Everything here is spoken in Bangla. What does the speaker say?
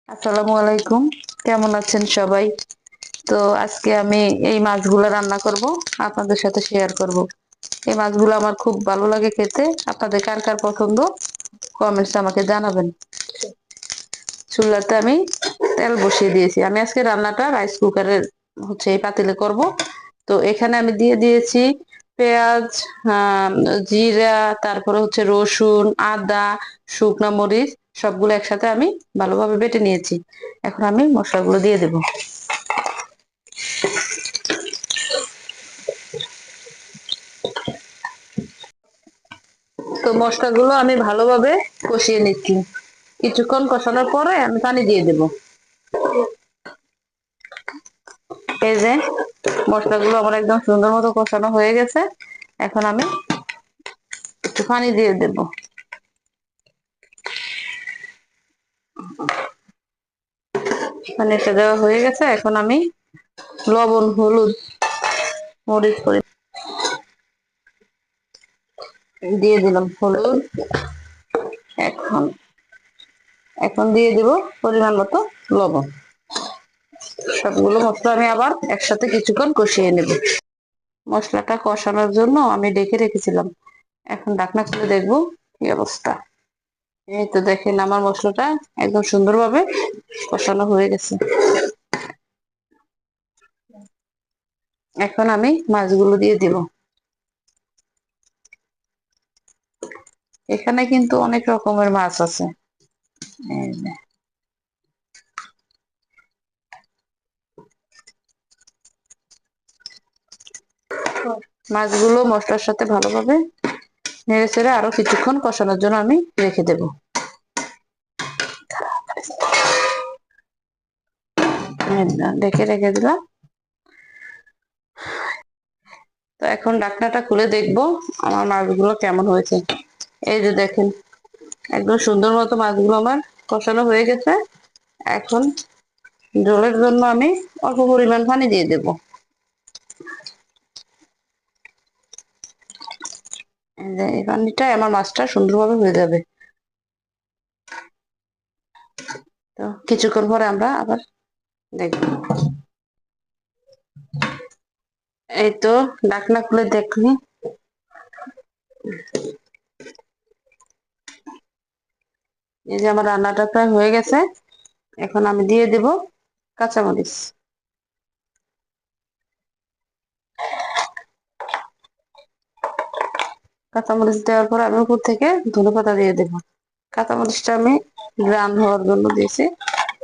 আসসালামু আলাইকুম। কেমন আছেন সবাই? তো আজকে আমি এই মাছগুলো রান্না করব, আপনাদের সাথে শেয়ার করব। এই মাছগুলো আমার খুব ভালো লাগে খেতে। আপনাদের কার কার পছন্দ কমেন্টস আমাকে জানাবেন। চুলাতে আমি তেল বসিয়ে দিয়েছি। আমি আজকে রান্নাটা রাইস কুকারের এই পাতিলে করব। তো এখানে আমি দিয়ে দিয়েছি পেঁয়াজ, আহ, জিরা, তারপরে রসুন, আদা, শুকনা মরিচ, সবগুলো একসাথে আমি ভালোভাবে বেটে নিয়েছি। এখন আমি মশলাগুলো দিয়ে দেব। তো মশলাগুলো আমি ভালোভাবে কষিয়ে নিচ্ছি। কিছুক্ষণ কষানোর পরে আমি পানি দিয়ে দেব। এই যে মশলাগুলো আমার একদম সুন্দর মতো কষানো হয়ে গেছে। এখন আমি একটু পানি দিয়ে দেব। পানিটা দেওয়া হয়ে গেছে। এখন আমি লবণ, হলুদ, মরিচ করে দিয়ে দিলাম হলুদ। এখন এখন দিয়ে দিব পরিমাণ মতো লবণ। সবগুলো মশলা আমি আবার একসাথে কিছুক্ষণ কষিয়ে নেব। মশলাটা কষানোর জন্য আমি ডেকে রেখেছিলাম। এখন ঢাকনা খুলে দেখবো কি অবস্থা। এই তো দেখেন আমার মশলাটা একদম সুন্দরভাবে কষানো হয়ে গেছে। এখন আমি মাছগুলো দিয়ে দিব। এখানে কিন্তু অনেক রকমের মাছ আছে। এই যে, মাছগুলো মশলার সাথে ভালোভাবে নেড়ে চেড়ে আরো কিছুক্ষণ কষানোর জন্য আমি রেখে দেব। ঢেকে রেখে দিলাম। তো এখন ঢাকনাটা খুলে দেখবো আমার মাছগুলো কেমন হয়েছে। এই যে দেখেন একদম সুন্দর মতো মাছগুলো আমার কষানো হয়ে গেছে। এখন ঝোলের জন্য আমি অল্প পরিমাণ পানি দিয়ে দেব। এই পানিটাই আমার মাছটা সুন্দরভাবে হয়ে যাবে। তো কিছুক্ষণ পরে আমরা আবার দেখব। এই তো ঢাকনা খুলে দেখি। এই যে আমার রান্নাটা প্রায় হয়ে গেছে। এখন আমি দিয়ে দেব কাঁচামরিচ। কাঁচামরিচ দেওয়ার পর আমি উপর থেকে ধনেপাতা দিয়ে দেব। কাঁচামরিচটা আমি গ্রান হওয়ার জন্য দিয়েছি।